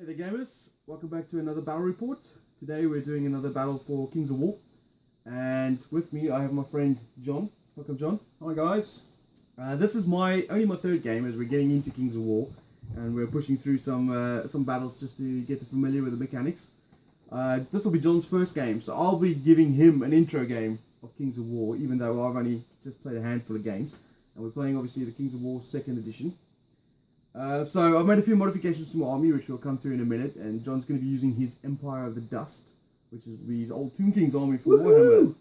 Hey there gamers, welcome back to another battle report. Today we're doing another battle for Kings of War, and with me I have my friend John. Welcome John. Hi guys. This is only my third game as we're getting into Kings of War, and we're pushing through some battles just to get familiar with the mechanics. This will be John's first game, so I'll be giving him an intro game of Kings of War, even though I've only just played a handful of games. And we're playing obviously the Kings of War 2nd edition. So I've made a few modifications to my army, which we'll come to in a minute, and John's going to be using his Empire of the Dust, which is his old Tomb King's army for Warhammer.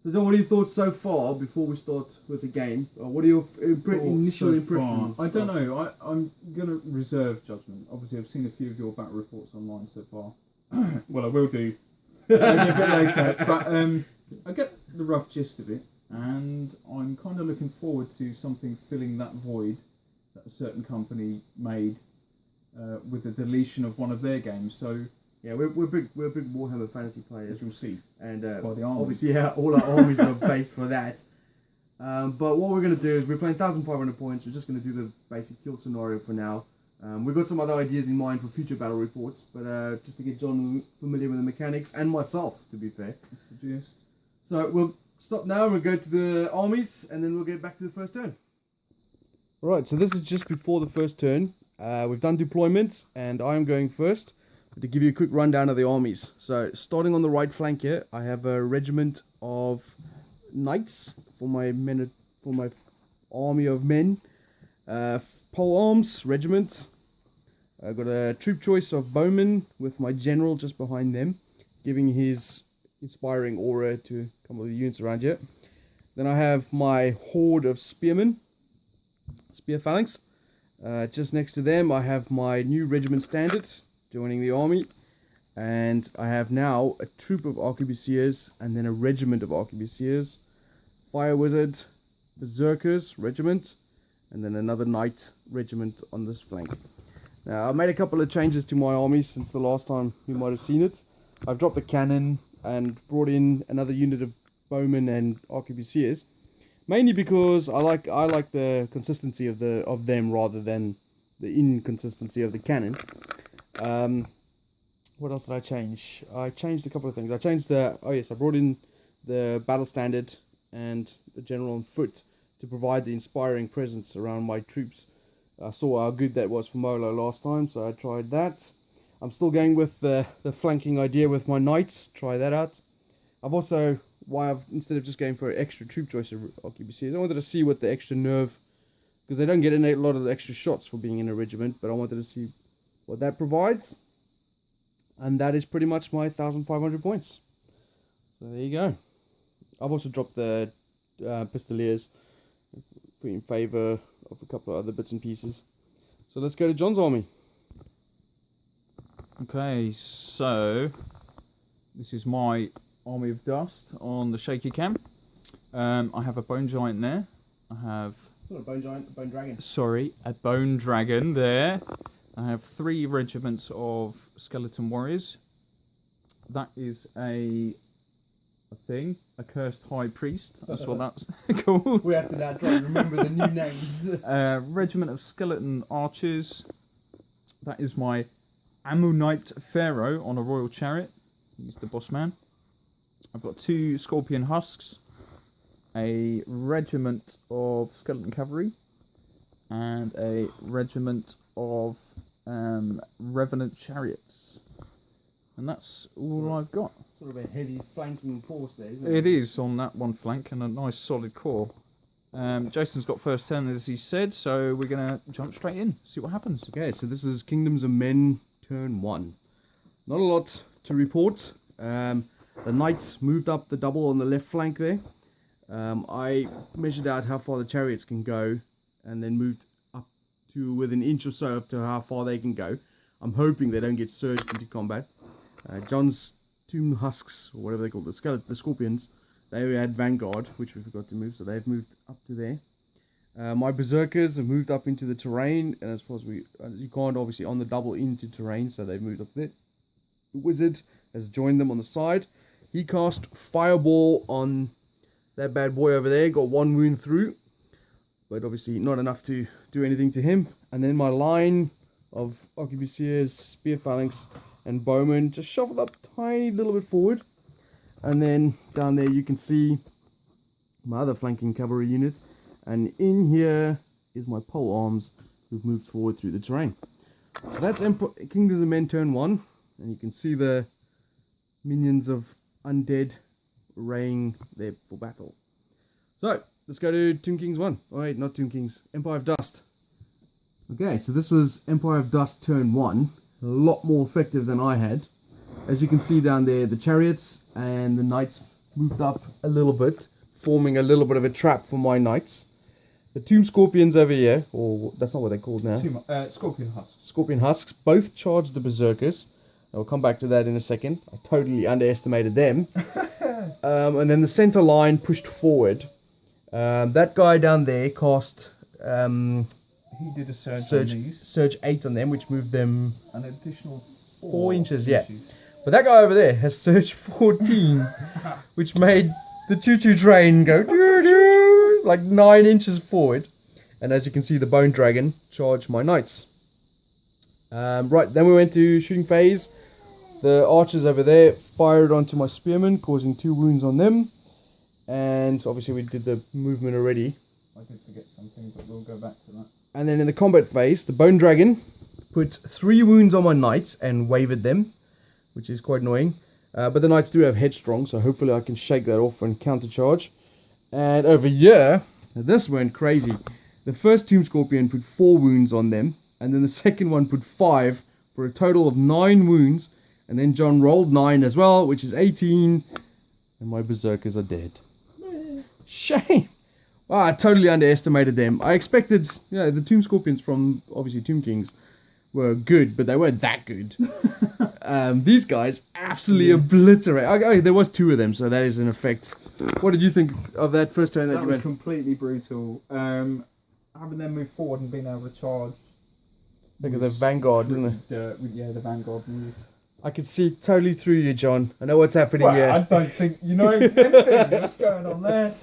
So John, what are your thoughts so far before we start with the game? What are your initial impressions? I don't know, I'm going to reserve judgment. Obviously I've seen a few of your battle reports online so far. Well, I will do maybe a bit later, but I get the rough gist of it, and I'm kind of looking forward to something filling that void that a certain company made with the deletion of one of their games. So yeah, we're big Warhammer fantasy players, as you'll see, and by the army. obviously all our armies are based for that. But what we're going to do is we're playing 1,500 points. We're just going to do the basic kill scenario for now. We've got some other ideas in mind for future battle reports, but just to get John familiar with the mechanics, and myself, to be fair. That's the gist. So we'll stop now, we'll go to the armies, and then we'll get back to the first turn. Right, so this is just before the first turn. We've done deployments, and I'm going first. To give you a quick rundown of the armies. So, starting on the right flank here, I have a regiment of knights for my army of men. Pole arms regiment. I've got a troop choice of bowmen with my general just behind them, giving his inspiring aura to a couple of the units around here. Then I have my horde of spearmen, spear phalanx. Just next to them, I have my new regiment standard joining the army, and I have now a troop of arquebusiers and then a regiment of arquebusiers, fire wizard, berserkers regiment, and then another knight regiment on this flank. Now I've made a couple of changes to my army since the last time you might have seen it. I've dropped the cannon and brought in another unit of bowmen and arquebusiers, mainly because I like the consistency of them rather than the inconsistency of the cannon. What else did I change? I changed a couple of things. I changed I brought in the battle standard and the general on foot to provide the inspiring presence around my troops. I saw how good that was for Molo last time, so I tried that. I'm still going with the flanking idea with my knights. Try that out. I've also, instead of just going for an extra troop choice of arquebusiers, I wanted to see what the extra nerve, because they don't get a lot of the extra shots for being in a regiment, but I wanted to see what that provides, and that is pretty much my 1,500 points. So there you go. I've also dropped the pistoliers in favour of a couple of other bits and pieces. So let's go to John's army. Okay, so this is my army of dust on the shaky cam. I have a bone giant there. I have Not a bone giant, a bone dragon. Sorry, a bone dragon there. I have 3 regiments of skeleton warriors. That is a cursed high priest. That's what that's called. We have to now try and remember the new names. Regiment of skeleton archers. That is my Ammonite pharaoh on a royal chariot. He's the boss man. I've got 2 scorpion husks, a regiment of skeleton cavalry, and a regiment of revenant chariots, and that's all I've got. Sort of a heavy flanking force there, isn't It is on that one flank, and a nice solid core. Jason's got first turn, as he said, so we're gonna jump straight in, see what happens. Okay, so this is Kingdoms of Men, turn 1. Not a lot to report. The knights moved up the double on the left flank there. I measured out how far the chariots can go, and then moved up to within an inch or so up to how far they can go. I'm hoping they don't get surged into combat. John's tomb husks, or whatever they call the scorpions, they had vanguard, which we forgot to move, so they've moved up to there. My berserkers have moved up into the terrain, and as far as you can't obviously on the double into terrain, so they've moved up there. The wizard has joined them on the side. He cast fireball on that bad boy over there, got 1 wound through, but obviously not enough to do anything to him. And then my line of arquebusiers, spear phalanx, and bowmen just shuffled up tiny little bit forward. And then down there you can see my other flanking cavalry unit. And in here is my pole arms who've moved forward through the terrain. So that's Kingdoms of Men turn 1. And you can see the minions of undead arraying there for battle. So, let's go to Tomb Kings 1. Oh wait, not Tomb Kings. Empire of Dust. Okay, so this was Empire of Dust turn 1. A lot more effective than I had. As you can see down there, the chariots and the knights moved up a little bit, forming a little bit of a trap for my knights. The Tomb Scorpions over here, or that's not what they're called now. Scorpion husks. Scorpion husks, both charged the berserkers. I'll come back to that in a second. I totally underestimated them. And then the center line pushed forward. That guy down there cast He did a surge 8 on them, which moved them an additional 4 inches, yeah. But that guy over there has surge 14, which made the choo-choo train go like 9 inches forward. And as you can see, the Bone Dragon charged my knights. Right, then we went to shooting phase. The archers over there fired onto my spearmen, causing 2 wounds on them. And obviously we did the movement already. I did forget something, but we'll go back to that. And then in the combat phase, the Bone Dragon put 3 wounds on my knights and wavered them, which is quite annoying. But the knights do have headstrong, so hopefully I can shake that off and countercharge. And over here, this went crazy. The first Tomb Scorpion put 4 wounds on them, and then the second one put 5 for a total of 9 wounds. And then John rolled 9 as well, which is 18, and my berserkers are dead. Shame! Wow, I totally underestimated them. I expected, the Tomb Scorpions from, obviously, Tomb Kings were good, but they weren't that good. These guys absolutely obliterate. Okay, there was 2 of them, so that is an effect. What did you think of that first turn that you was went? Completely brutal. Having them move forward and being able to charge. Because of Vanguard, isn't it? Yeah, the Vanguard move. I could see totally through you, John. I know what's happening here. I don't think you know anything. What's going on there?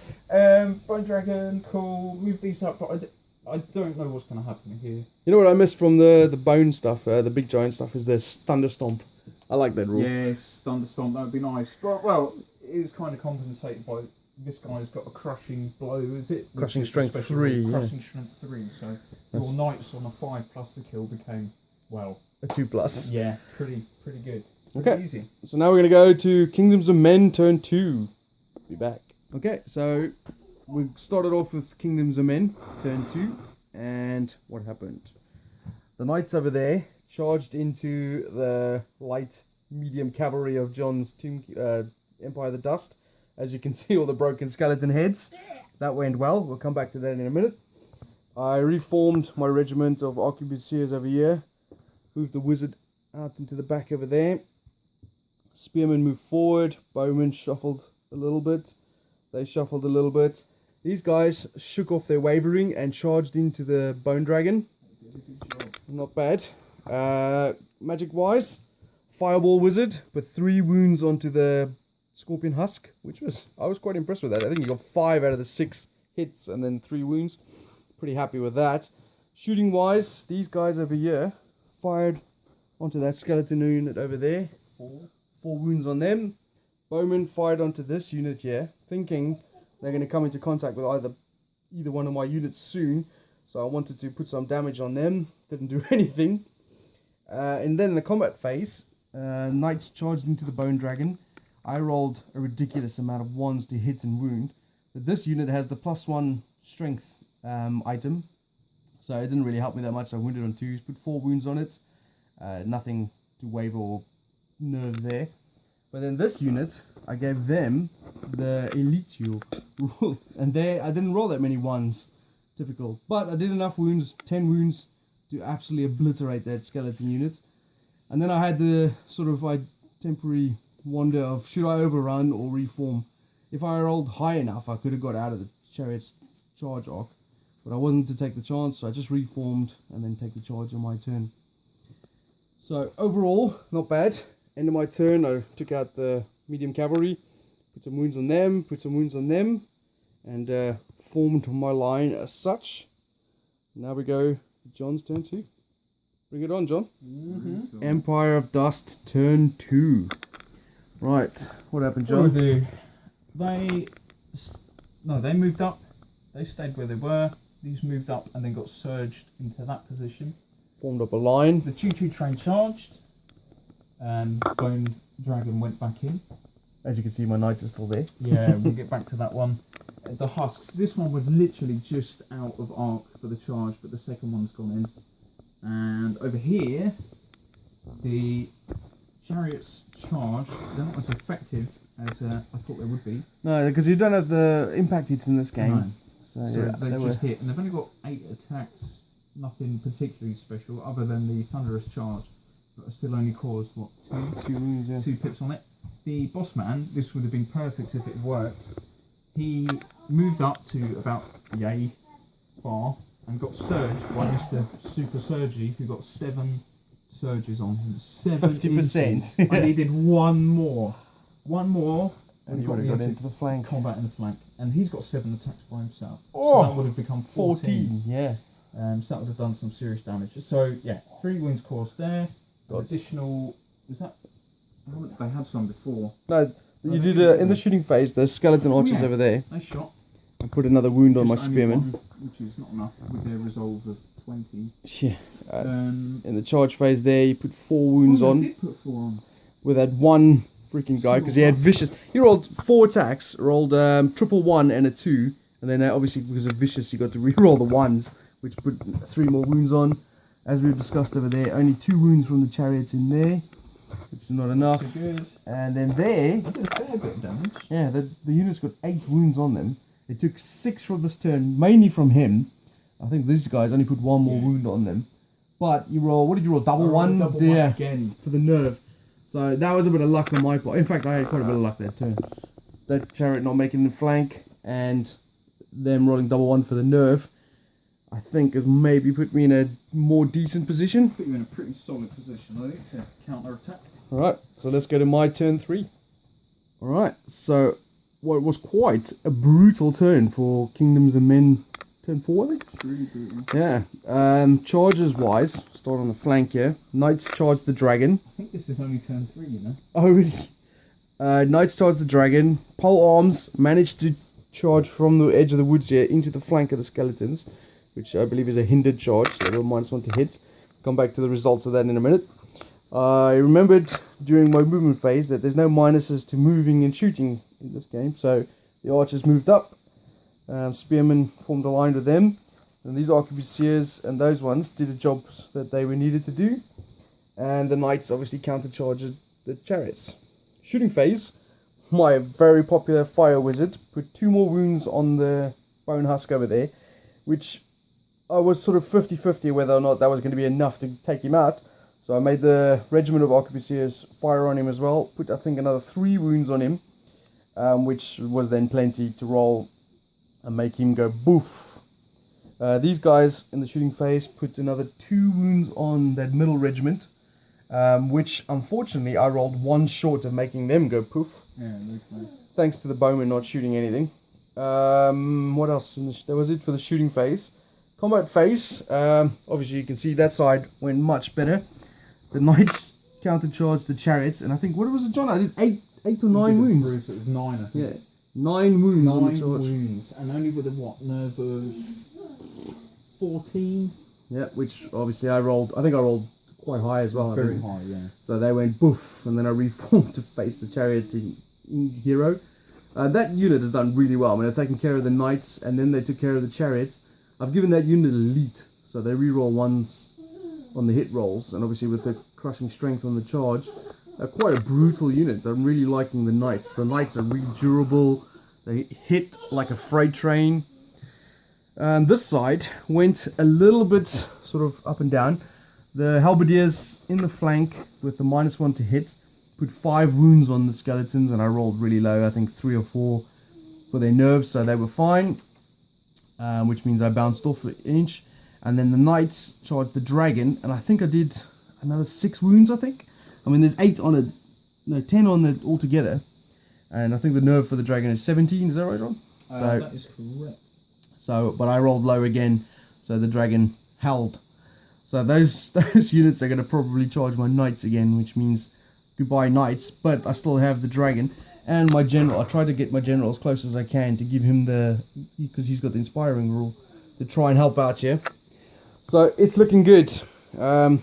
Bone Dragon, cool. Move these up, but I don't know what's going to happen here. You know what I missed from the bone stuff, the big giant stuff, is the Thunder Stomp. I like that rule. Yes, Thunder Stomp, that would be nice. But, well, it is kind of compensated by this guy's got a crushing blow, is it? Crushing strength 3. Crushing strength 3, so your knights on a 5 plus the kill became, well, a 2+. Yeah, pretty good. Okay. Easy. So now we're going to go to Kingdoms of Men turn 2. Be back. Okay, so we started off with Kingdoms of Men turn 2. And what happened? The knights over there charged into the light medium cavalry of John's Empire of the Dust. As you can see, all the broken skeleton heads. That went well. We'll come back to that in a minute. I reformed my regiment of arquebusiers over here. Moved the wizard out into the back over there. Spearmen moved forward. Bowmen shuffled a little bit. They shuffled a little bit. These guys shook off their wavering and charged into the Bone Dragon. Not bad. Magic wise, Fireball Wizard put 3 wounds onto the Scorpion Husk, I was quite impressed with that. I think he got 5 out of the 6 hits and then 3 wounds. Pretty happy with that. Shooting wise, these guys over here fired onto that skeleton unit over there. 4 wounds on them. Bowman fired onto this unit here, thinking they're going to come into contact with either one of my units soon. So I wanted to put some damage on them. Didn't do anything. And then in the combat phase, knights charged into the Bone Dragon. I rolled a ridiculous amount of 1s to hit and wound. But this unit has the +1 strength item. So it didn't really help me that much. I wounded on 2s, put 4 wounds on it. Nothing to waver or nerve there. But then this unit, I gave them the Elitio rule. And there, I didn't roll that many 1s. Typical. But I did enough wounds, 10 wounds, to absolutely obliterate that skeleton unit. And then I had the sort of temporary wonder of, should I overrun or reform? If I rolled high enough, I could have got out of the chariot's charge arc. But I wasn't to take the chance, so I just reformed and then take the charge on my turn. So overall, not bad. End of my turn, I took out the medium cavalry, put some wounds on them, and formed my line as such. Now we go to John's turn 2. Bring it on, John. Mm-hmm. Empire of Dust, turn 2. Right, what happened, What do John? they moved up. They stayed where they were. These moved up and then got surged into that position. Formed up a line. The choo-choo train charged. Bone Dragon went back in. As you can see, my knights are still there. Yeah, we'll get back to that one. The husks. This one was literally just out of arc for the charge, but the second one's gone in. And over here, the chariots charged. They're not as effective as I thought they would be. No, because you don't have the impact hits in this game. No. So yeah, they just hit, and they've only got 8 attacks. Nothing particularly special, other than the thunderous charge, but still only caused what 2 wounds, yeah. 2 pips on it. The boss man, this would have been perfect if it worked. He moved up to about yay far and got surged by Mr. Super Surgy, who got 7 surges on him. 50%. inches. I needed one more. And you got would me have got into into the flank. combat in the flank. And he's got 7 attacks by himself. Oh, So that would have become 14. Yeah. So that would have done some serious damage. So yeah, 3 wounds caused there. God. Additional. Is that? They had some before. No, Oh, you they did did, in the shooting phase, the skeleton archers yeah. over there. They shot. I put another wound on my Just only spearman. one, which is not enough with their resolve of 20. Yeah. Um, In the charge phase there, you put 4 wounds oh, on. they did put 4 on. With that one freaking guy, because he had vicious. He rolled 4 attacks, rolled triple 1 and a 2, and then obviously because of vicious, he got to re-roll the 1s, which put 3 more wounds on. As we've discussed over there, only 2 wounds from the chariots in there, which is not enough. So good. And then there, They did a fair bit of damage. yeah, the unit's got 8 wounds on them. They took 6 from this turn, mainly from him. I think these guys only put 1 more wound on them. But you roll, what did you roll? Double 1? Double Yeah, one again. for the nerve. So that was a bit of luck on my part. In fact, I had quite a bit of luck that turn. That chariot not making the flank and them rolling double 1 for the nerve, I think has maybe put me in a more decent position. Put you in a pretty solid position, I think, to counter attack. Alright, so let's go to my turn 3. Alright, so what was quite a brutal turn for Kingdoms and Men turn 4, I think? It's really brutal. Yeah. Charges wise, start on the flank here. Knights charge the dragon. I think this is only turn 3, you know. Oh, really? Knights charge the dragon. Pole arms managed to charge from the edge of the woods here into the flank of the skeletons, which I believe is a hindered charge, so they'll -1 to hit. Come back to the results of that in a minute. I remembered during my movement phase that there's no minuses to moving and shooting in this game, so the archers moved up. Spearmen formed a line with them, and these arquebusiers and those ones did the jobs that they were needed to do, and the knights obviously countercharged the chariots. Shooting phase, my very popular fire wizard put 2 more wounds on the bone husk over there, which I was sort of 50-50 whether or not that was going to be enough to take him out. So I made the regiment of arquebusiers fire on him as well, put I think another 3 wounds on him, which was then plenty to roll and make him go boof. These guys in the shooting phase put another 2 wounds on that middle regiment, which unfortunately I rolled 1 short of making them go poof. Yeah, okay. Thanks to the bowman not shooting anything. What else? That was it for the shooting phase. Combat phase, obviously you can see that side went much better. The knights countercharged the chariots, and I think, what was it, John? I did 8 or 9 wounds. Bruce, it was 9, I think. Yeah, 9 wounds on the 9 charge. wounds, and only with a what, nerve of 14? Yeah, which obviously I think I rolled quite high as well. Very high, yeah. So they went boof, and then I reformed to face the chariot hero. That unit has done really well. I mean, they've taken care of the knights, and then they took care of the chariots. I've given that unit elite, so they reroll 1s on the hit rolls, and obviously with the crushing strength on the charge, they're quite a brutal unit. I'm really liking the knights. The knights are really durable. They hit like a freight train. And this side went a little bit sort of up and down. The halberdiers in the flank with the -1 to hit put 5 wounds on the skeletons, and I rolled really low, I think 3 or 4 for their nerves, so they were fine, which means I bounced off an inch. And then the knights charged the dragon, and I think I did another 6 wounds, I think. I mean, there's 8 on it, no, 10 on it altogether, and I think the nerve for the dragon is 17, is that right, Ron? So that is correct. So, but I rolled low again, so the dragon held. So those units are going to probably charge my knights again, which means goodbye knights. But I still have the dragon and my general. I try to get my general as close as I can to give him because he's got the inspiring rule, to try and help out here. So it's looking good. I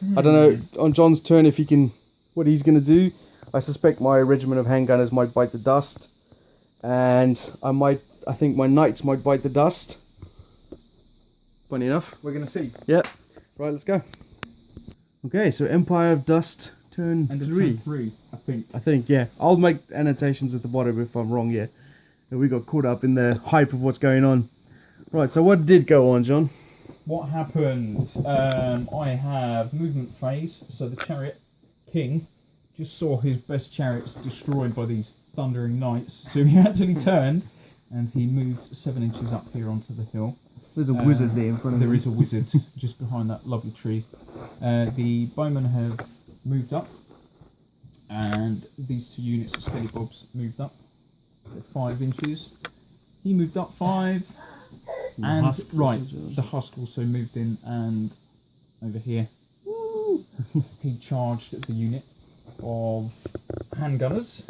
don't know on John's turn if he can, what he's going to do. I suspect my regiment of handgunners might bite the dust, and I think my knights might bite the dust. Funny enough. We're going to see. Yep. Right, let's go. Okay, so Empire of Dust, turn And 3. turn 3, I think. I think, yeah. I'll make annotations at the bottom if I'm wrong, yeah. We got caught up in the hype of what's going on. Right, so what did go on, John? What happened? I have movement phase, so the chariot king just saw his best chariots destroyed by these thundering knights, so he actually turned and he moved 7 inches up here onto the hill. There's a wizard there in front of There him. is a wizard just behind that lovely tree. The bowmen have moved up, and these 2 units of Skelly Bobs moved up. They're 5 inches. He moved up 5. And Husk right, also. the husk also moved in, and over here he charged the unit of handgunners.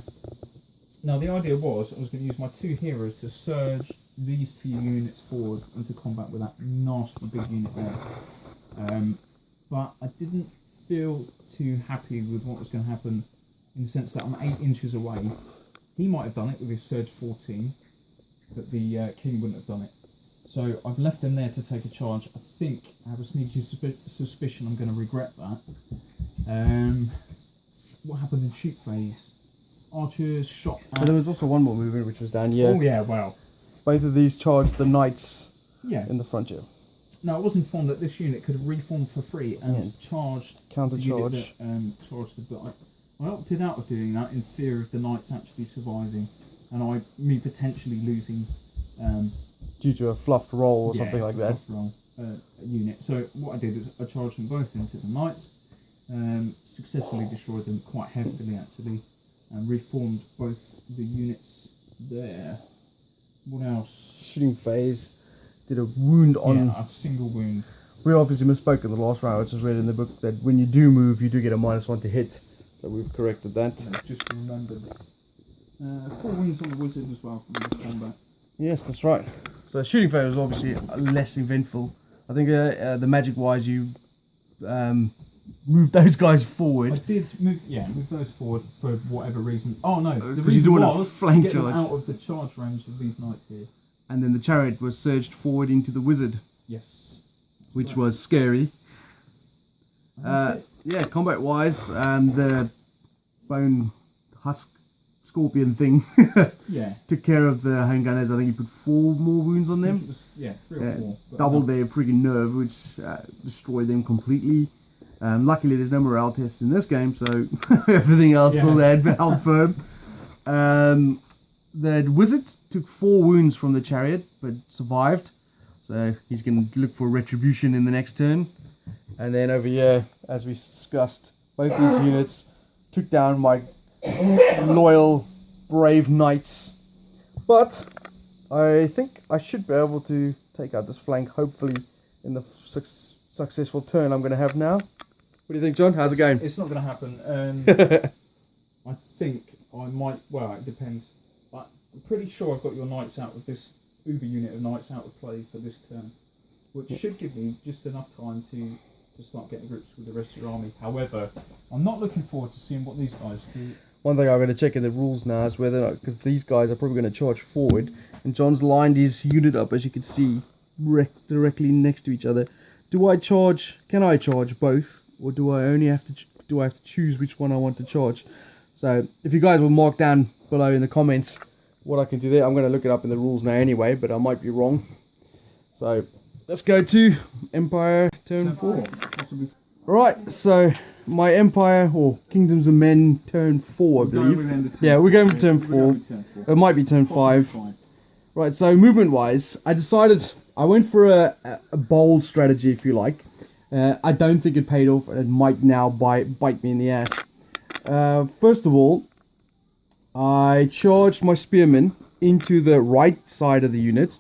Now the idea was I was going to use my 2 heroes to surge these 2 units forward into combat with that nasty big unit there. But I didn't feel too happy with what was going to happen, in the sense that I'm 8 inches away. He might have done it with his surge 14, but the king wouldn't have done it. So I've left them there to take a charge. I think, I have a sneaky suspicion I'm going to regret that. What happened in shoot phase? Archers shot at... But there was also one more movement which was down here. Oh yeah, well. Both of these charged the knights Yeah. in the front here. No, I was informed that this unit could reform for free and charged Counter the unit charge. that charged the... But I opted out of doing that in fear of the knights actually surviving, and me potentially losing... Due to a fluffed roll or something like that. Roll, unit. So what I did is I charged them both into the knights, successfully destroyed them quite heavily actually, and reformed both the units there. What else? Shooting phase. Did a wound on... Yeah, a single wound. We obviously misspoke in the last round. I just read in the book that when you do move, you do get a -1 to hit. So we've corrected that. I just remembered. 4 wounds on the wizard as well from the combat. Yes, that's right. So shooting phase was obviously less eventful. I think the magic wise, you moved those guys I forward. did move those forward for whatever reason. Oh no, the Because you reason do want a was flank to get them charge. out of the charge range of these knights here. And then the chariot was surged forward into the wizard, Yes. which was scary. And that's it. Yeah, combat wise, the bone husk scorpion thing Yeah. took care of the handgunners. I think he put 4 more wounds on I think them. it was, 3 or 4. but Doubled their freaking nerve, which destroyed them completely. Luckily, there's no morale test in this game, so everything else still had held firm. The wizard took 4 wounds from the chariot, but survived. So he's going to look for retribution in the next turn. And then over here, as we discussed, both these units took down my loyal, brave knights. But I think I should be able to take out this flank, hopefully, in the successful turn I'm going to have now. What do you think, John? How's it going? It's not going to happen. I think I might. Well, it depends. But I'm pretty sure I've got your knights out with this uber unit of knights out of play for this turn, which should give me just enough time to start getting grips with the rest of your army. However, I'm not looking forward to seeing what these guys do. One thing I'm going to check in the rules now is whether, because these guys are probably going to charge forward, and John's lined his unit up, as you can see, directly next to each other. Can I charge both, or do I have to choose which one I want to charge? So if you guys will mark down below in the comments what I can do there. I'm going to look it up in the rules now anyway, but I might be wrong. So let's go to Empire turn 4. Possibly. Right, so my Empire, or Kingdoms of Men, turn 4, I believe. We're going with turn 4. It might be turn 5. Right, so movement-wise, I went for a bold strategy, if you like. I don't think it paid off, and it might now bite me in the ass. First of all, I charged my spearmen into the right side of the unit,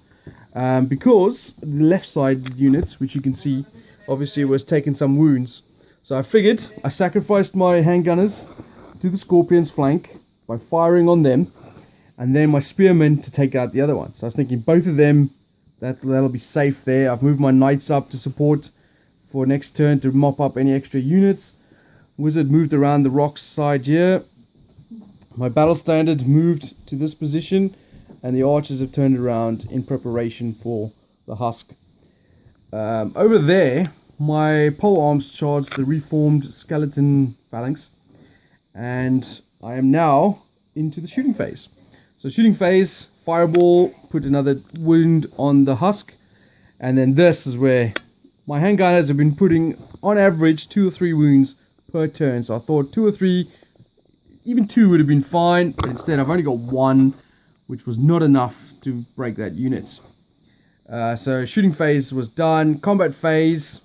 because the left side units, which you can see, obviously was taking some wounds. So I figured I sacrificed my handgunners to the Scorpion's flank by firing on them, and then my spearmen to take out the other one. So I was thinking both of them, that'll be safe there. I've moved my knights up to support for next turn to mop up any extra units. Wizard moved around the rocks side here. My battle standard moved to this position, and the archers have turned around in preparation for the husk. Over there, my pole arms charged the reformed skeleton phalanx, and I am now into the shooting phase. So shooting phase, fireball, put another wound on the husk, and then this is where my handgunners have been putting on average 2 or 3 wounds per turn. So I thought 2 or 3, even 2 would have been fine, but instead I've only got 1, which was not enough to break that unit. So shooting phase was done. Combat phase,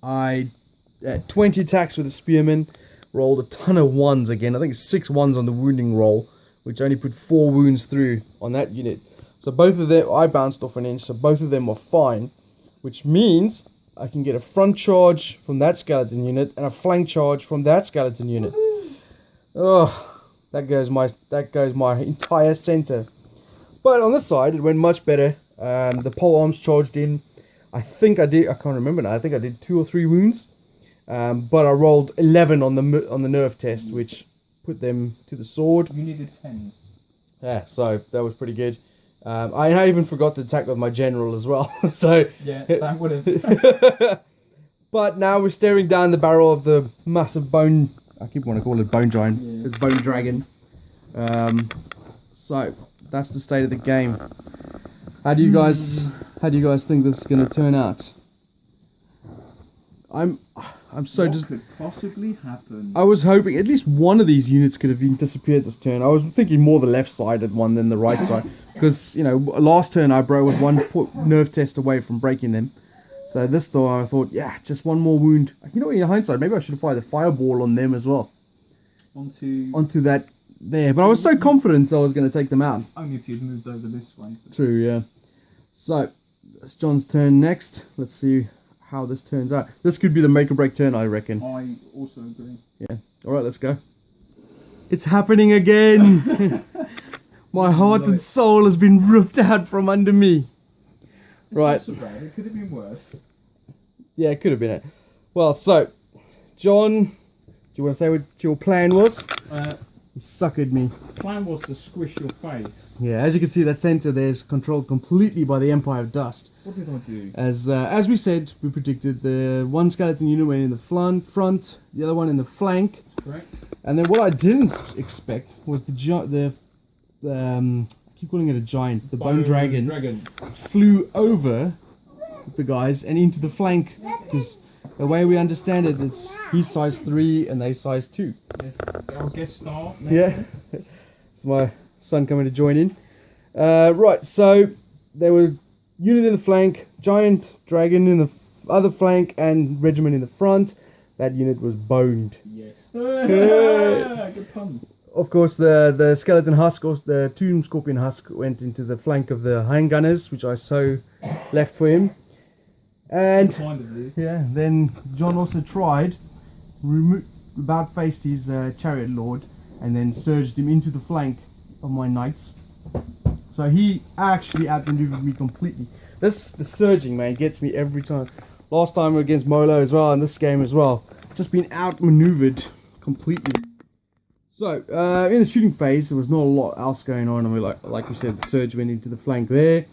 I had 20 attacks with the spearman, rolled a ton of 1s again. I think 6 1s on the wounding roll, which only put 4 wounds through on that unit. So both of them, I bounced off an inch, so both of them were fine, which means I can get a front charge from that skeleton unit and a flank charge from that skeleton unit. Oh, that goes my entire center. But on this side, it went much better. The pole arms charged in. I can't remember now. I think I did 2 or 3 wounds. But I rolled 11 on the nerve test, which put them to the sword. You needed 10s. Yeah, so that was pretty good. I even forgot to attack with my general as well. So yeah, that would have. But now we're staring down the barrel of the massive bone. I keep wanting to call it bone giant. Yeah. It's bone dragon. So that's the state of the game. How do you guys think this is gonna turn out? I'm so What could possibly happen? I was hoping at least one of these units could have been disappeared this turn. I was thinking more the left-sided one than the right side, because last turn I was 1 nerve test away from breaking them. So this time I thought, yeah, just 1 more wound. In hindsight, maybe I should have fired the fireball on them as well. Onto that there, but I was so confident I was going to take them out. Only if you'd moved over this way. True, yeah. So it's John's turn next. Let's see how this turns out. This could be the make or break turn, I reckon. I also agree. Yeah. All right, let's go. It's happening again. My heart and soul has been ripped out from under me. Right. It's not so bad. It could have been worse. Yeah, it could have been it. Well, so John, do you want to say what your plan was? You suckered me. Plan was to squish your face. Yeah, as you can see, that center there is controlled completely by the Empire of Dust. What did I do? As we said, we predicted the 1 skeleton unit went in the front, the other one in the flank. Correct. And then what I didn't expect was I keep calling it a giant, the bone dragon flew over the guys and into the flank, because the way we understand it, he's size 3 and they size 2. Yes, I'll guest star. Maybe. Yeah, it's my son coming to join in. Right, so there were unit in the flank, giant dragon in the other flank, and regiment in the front. That unit was boned. Yes. Good pun. Of course, the skeleton husk, or the tomb scorpion husk, went into the flank of the handgunners, which I so left for him. And yeah, then John also tried, about faced his chariot lord, and then surged him into the flank of my knights. So he actually outmaneuvered me completely. The surging, man, gets me every time. Last time against Molo as well, and this game as well. Just been outmaneuvered completely. So, in the shooting phase, there was not a lot else going on. I mean, like we said, the surge went into the flank there,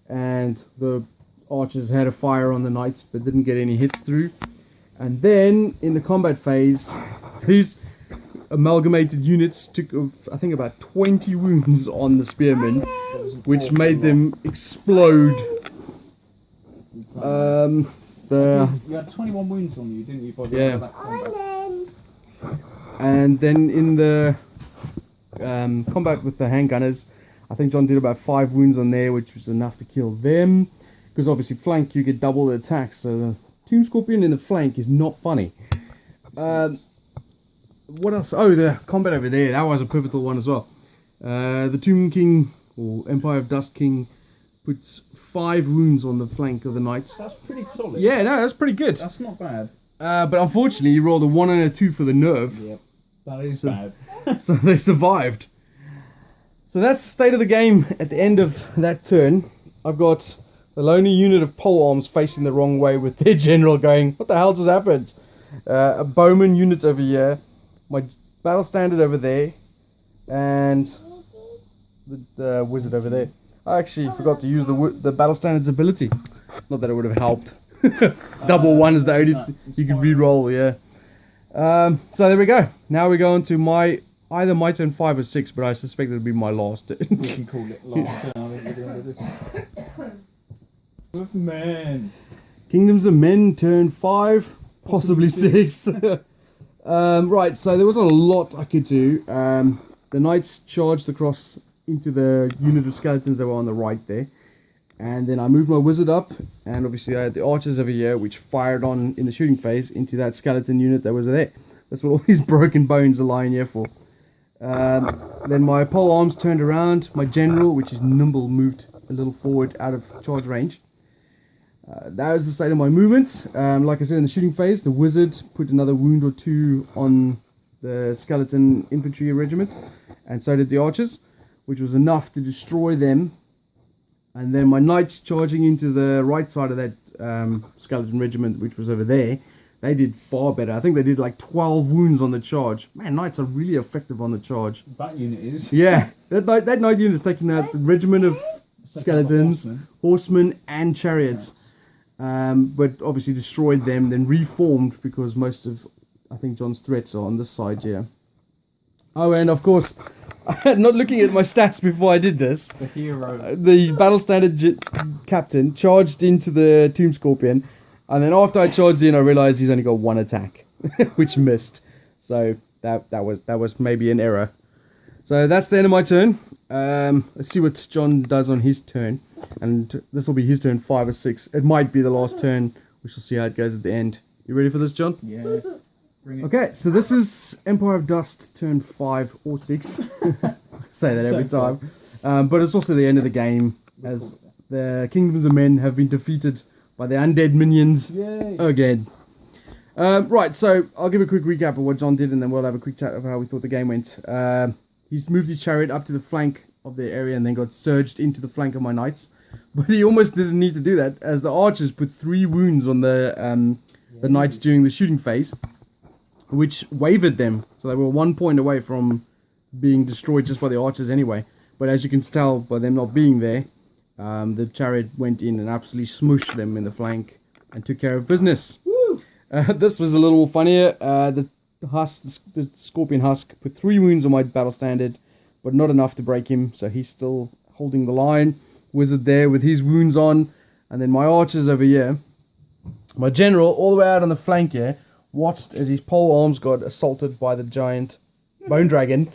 and the archers had a fire on the knights, but didn't get any hits through. And then, in the combat phase, these amalgamated units took, I think, about 20 wounds on the spearmen, which made them explode. You had 21 wounds on you, didn't you? By the end of that combat? And then in the combat with the handgunners, I think John did about 5 wounds on there, which was enough to kill them. Because obviously flank, you get double the attacks, so the Tomb Scorpion in the flank is not funny. What else? Oh, the combat over there, that was a pivotal one as well. The Tomb King, or Empire of Dust King, put 5 wounds on the flank of the knights. That's pretty solid. Yeah, no, that's pretty good. That's not bad. But unfortunately, he rolled a 1 and a 2 for the nerve. Yep. That is bad. So they survived. So that's the state of the game at the end of that turn. I've got the lonely unit of pole arms facing the wrong way with their general going, what the hell just happened? A bowman unit over here, my battle standard over there, and the wizard over there. I actually forgot to use the battle standard's ability. Not that it would have helped. Double 1 is the only you can re-roll, yeah. So there we go. Now we go on to either my turn 5 or 6, but I suspect it'll be my last turn. We can call it last turn. I think we're doing this. With men. Kingdoms of Men, turn 5, possibly 6. Right, so there wasn't a lot I could do. The knights charged across into the unit of skeletons that were on the right there. And then I moved my wizard up, and obviously I had the archers over here, which fired on in the shooting phase into that skeleton unit that was there. That's what all these broken bones are lying here for. Then my pole arms turned around. My general, which is nimble, moved a little forward out of charge range. That was the state of my movement. Like I said, in the shooting phase, the wizard put another wound or 2 on the skeleton infantry regiment, and so did the archers, which was enough to destroy them. And then my knights charging into the right side of that skeleton regiment, which was over there, they did far better. I think they did like 12 wounds on the charge. Man, knights are really effective on the charge. That unit is. Yeah, that knight unit is taking out the regiment of skeletons, horsemen, and chariots. But obviously destroyed them, then reformed because most of, I think, John's threats are on this side here. Oh, and of course, not looking at my stats before I did this. The hero. The battle standard captain charged into the Tomb Scorpion, and then after I charged in, I realized he's only got 1 attack, which missed. So that was maybe an error. So that's the end of my turn. Let's see what John does on his turn, and this will be his turn 5 or 6. It might be the last turn. We shall see how it goes at the end. You ready for this, John? Yeah. Okay, so this is Empire of Dust, turn 5 or 6. Say that every time. But it's also the end of the game, as the Kingdoms of Men have been defeated by the undead minions. Yay. Again. Right, so I'll give a quick recap of what John did, and then we'll have a quick chat of how we thought the game went. He's moved his chariot up to the flank of the area and then got surged into the flank of my knights. But he almost didn't need to do that, as the archers put 3 wounds on the knights during the shooting phase, which wavered them. So they were 1 point away from being destroyed just by the archers anyway. But as you can tell by them not being there, the chariot went in and absolutely smooshed them in the flank and took care of business. Woo! This was a little funnier. The Scorpion Husk put 3 wounds on my battle standard, but not enough to break him, so he's still holding the line. Wizard there with his wounds on, and then my archers over here. My general, all the way out on the flank here, watched as his pole arms got assaulted by the giant bone dragon.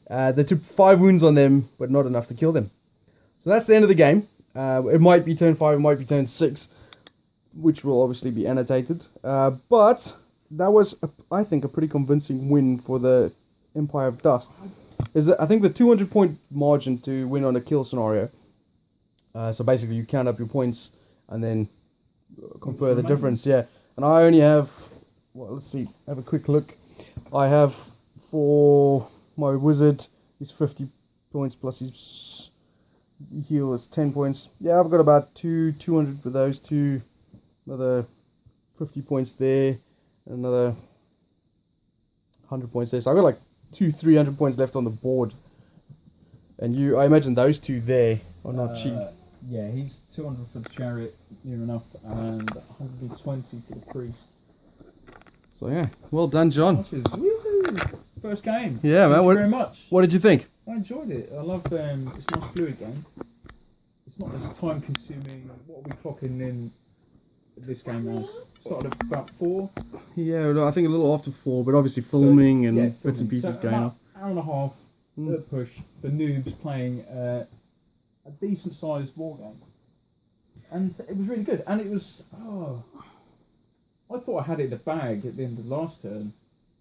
They took 5 wounds on them, but not enough to kill them. So that's the end of the game. It might be turn 5, it might be turn 6, which will obviously be annotated. But that was, I think, a pretty convincing win for the Empire of Dust. I think the 200 point margin to win on a kill scenario. So basically you count up your points and then confer the difference, yeah. And I only have, well, let's see, have a quick look. I have, for my wizard, he's 50 points plus his heal is 10 points. Yeah, I've got about 200 with those two. Another 50 points there. Another 100 points there. So I've got like 300 points left on the board. And I imagine those two there are not cheap. Yeah, he's 200 for the chariot, near enough, and 120 for the priest. So yeah, well done, John. Woohoo! First game. Yeah, man. Thank you very much. What did you think? I enjoyed it. I love. It's a nice fluid game. It's not as time consuming. What are we clocking in this game as? Started at about 4. Yeah, well, I think a little after 4, but obviously filming and bits and pieces going on. Hour and a half. Push the noobs playing a decent sized war game, and it was really good. And it was I thought I had it in the bag at the end of the last turn,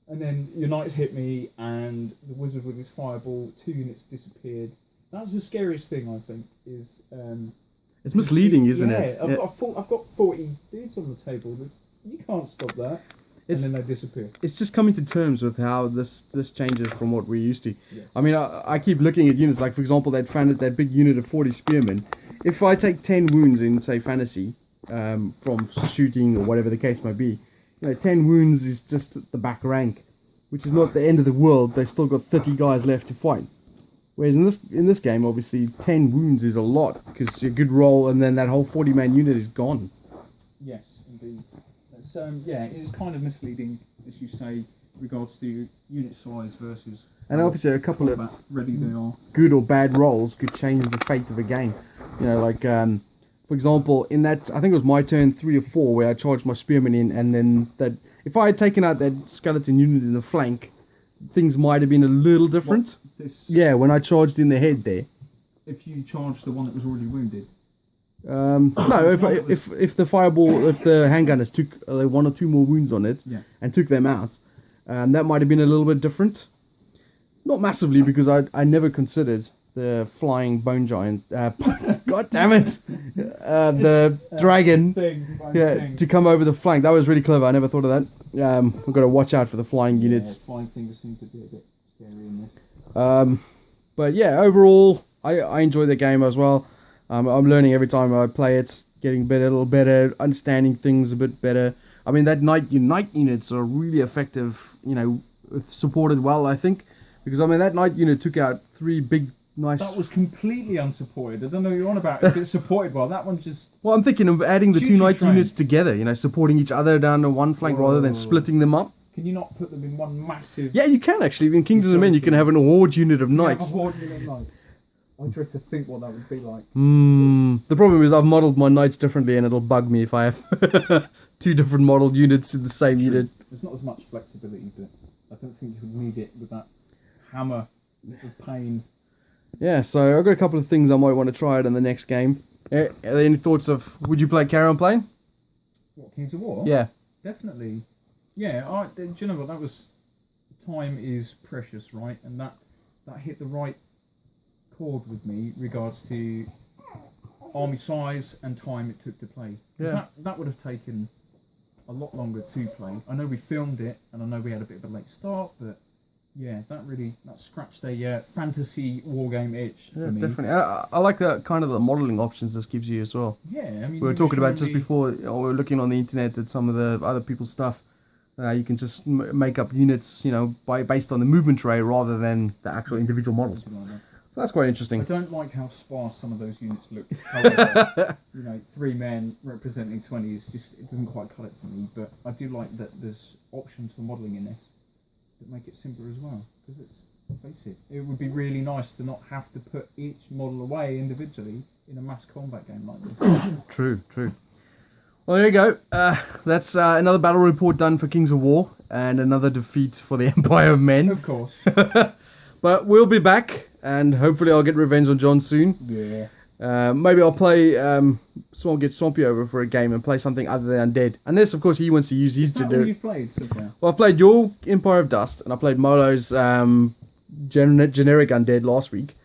and then your knights hit me, and the wizard with his fireball, 2 units disappeared. That's the scariest thing, I think, is It's misleading, isn't yeah, it? I've got 40 dudes on the table. You can't stop that. And then they disappear. It's just coming to terms with how this changes from what we're used to. Yes. I mean, I keep looking at units, like for example, that big unit of 40 spearmen. If I take 10 wounds in, say, fantasy, from shooting or whatever the case might be, 10 wounds is just the back rank, which is not the end of the world. They've still got 30 guys left to fight. Whereas in this game, obviously, 10 wounds is a lot, because a good roll and then that whole 40-man unit is gone. Yes, indeed. So, it's kind of misleading, as you say, regards to unit size versus... And obviously a couple of ready they are. good or bad rolls could change the fate of a game. For example, in that, I think it was my turn 3 or 4, where I charged my spearmen in, and then if I had taken out that skeleton unit in the flank, things might have been a little different. Yeah, when I charged in the head there. If you charged the one that was already wounded? No, if the handgunners took 1 or 2 more wounds on it, and took them out, that might have been a little bit different. Not massively, because I never considered the flying bone giant. God damn it! The dragon. To come over the flank. That was really clever. I never thought of that. We've got to watch out for the flying units. Flying things seem to be a bit scary in this. But yeah, overall, I enjoy the game as well. I'm learning every time I play it, getting a little better, understanding things a bit better. I mean, that night units are really effective, if supported well, I think. Because, I mean, that night unit took out 3 big, nice... That was completely unsupported. I don't know what you're on about. If it's supported well, that one just... Well, I'm thinking of adding the 2 night units together, supporting each other down to one flank rather than splitting them up. Can you not put them in one massive... Yeah, you can actually. In Kingdoms of Men, you can have an horde unit of knights. A horde unit of knights. I dread to think what that would be like. The problem is I've modelled my knights differently, and it'll bug me if I have 2 different modelled units in the same unit. There's not as much flexibility, but I don't think you would need it with that hammer of pain. Yeah, so I've got a couple of things I might want to try out in the next game. Are there any thoughts of, would you carry on playing? What, Kings of War? Yeah. Definitely. Yeah, do you know what, time is precious, right? And that hit the right chord with me regards to army size and time it took to play. Yeah. That would have taken a lot longer to play. I know we filmed it, and I know we had a bit of a late start, but yeah, that scratched a fantasy wargame itch for me. Definitely. I like the kind of the modelling options this gives you as well. Yeah, I mean, we were talking about just before, we were looking on the internet at some of the other people's stuff. You can just make up units, based on the movement tray rather than the actual individual models. So that's quite interesting. I don't like how sparse some of those units look. However, 3 men representing 20 it doesn't quite cut it for me. But I do like that there's options for modelling in this that make it simpler as well. Because face it would be really nice to not have to put each model away individually in a mass combat game like this. True. Well, there you go. That's another battle report done for Kings of War, and another defeat for the Empire of Men. Of course. But we'll be back, and hopefully I'll get revenge on John soon. Yeah. Maybe I'll play get Swampy over for a game and play something other than Undead. Unless, of course, he wants to use his to do. What you've played so far? Well, I played your Empire of Dust, and I played Molo's generic Undead last week,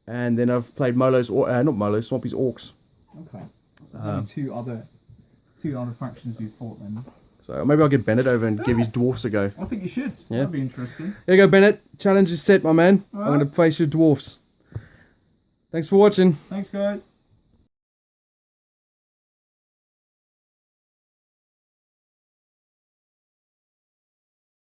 and then I've played Swampy's Orcs. Okay. So there's only two other factions you've fought then. So maybe I'll get Bennett over and give his dwarfs a go. I think you should. Yeah. That'd be interesting. There you go, Bennett. Challenge is set, my man. All I'm going to face your dwarfs. Thanks for watching. Thanks, guys.